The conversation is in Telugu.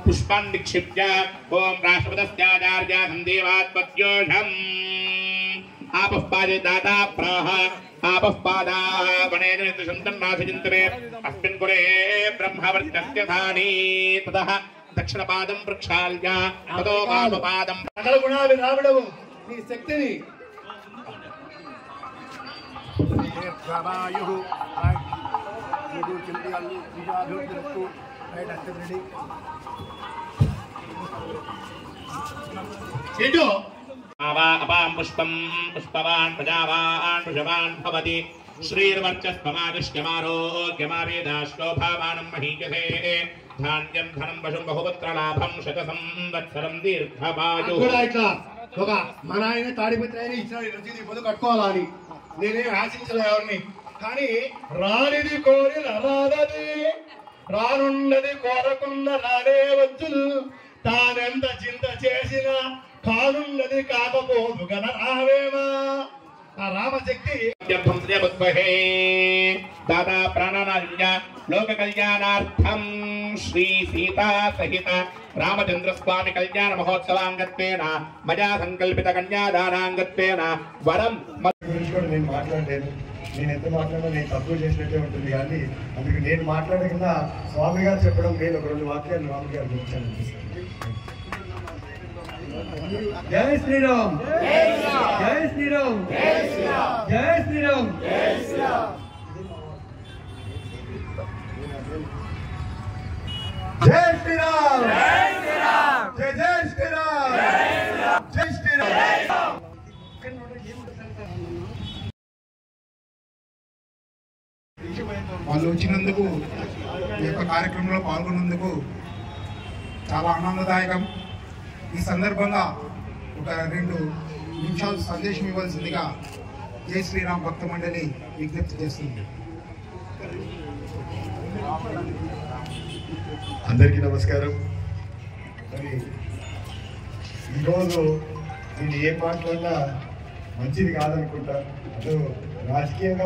पुष्पान् निक्षिप्य ओम राष्ट्रपतस्याचार्या संदेवात्मत्योषम् आपः पादे दाता प्राह आपः पादाः वनेजनितशन्तन्नाथचिन्तने अस्मिन् कुले ब्रह्मवर्त्यस्य धानी ततः दक्षिणपादं प्रक्षाल्य ततो वामपादं सकल गुणाविराविडवु नी शक्तिनि प्रवायुः ये चिंतियालु विजाभिवृत्तु राइट रेडी सेटो आवा अपां पुष्पं पुष्पवान् प्रजावान् वृषवान् भवति श्रीर्वर्चस्वमादिष्यमारोग्यमावेदाश्लोभावानं महीयते धान्यं धनं वशं बहुपुत्रलाभं शतसंवत्सरं दीर्घमायुः కూడా ఇట్లా ఒక మన ఆయన తాడిపత్రి ఆయన ఇచ్చిన రసీదు ఇప్పుడు కట్టుకోవాలని నేనేం ఆశించలే ఎవరిని కానీ రానిది కోరి రాదది రానున్నది కోరకున్న రానే వచ్చును తానెంత చింత చేసినా కానున్నది కాకపోదు గన రావేమా ఆ రామశక్తి दादा प्राणानार्य लोक कल्याणार्थं श्री सीता सहित रामचंद्र स्वामी कल्याण महोत्सवांगत्वेन मया संकल्पित कन्यादानांगत्वेन वरं నేను మాట్లాడలేను నేను ఎంత మాట్లాడినా నేను తప్పు చేసినట్టే ఉంటుంది కానీ అందుకు నేను మాట్లాడకుండా స్వామి గారు చెప్పడం నేను ఒక రెండు వాక్యాలు స్వామి గారు గురించాను జై శ్రీరామ్ జై శ్రీరామ్ జై శ్రీరామ్ జై శ్రీరామ్ జై జై శ్రీరామ్ జై శ్రీరామ్ వాళ్ళు వచ్చినందుకు ఈ యొక్క కార్యక్రమంలో పాల్గొన్నందుకు చాలా ఆనందదాయకం. ఈ సందర్భంగా ఒక 2 నిమిషాలు సందేశం ఇవ్వాల్సిందిగా జై శ్రీరామ్ భక్త మండలి విజ్ఞప్తి చేస్తుంది. అందరికీ నమస్కారం. మరి ఈరోజు నేను ఏం మాట్లాడినా మంచిది కాదనుకుంటా. అటు రాజకీయంగా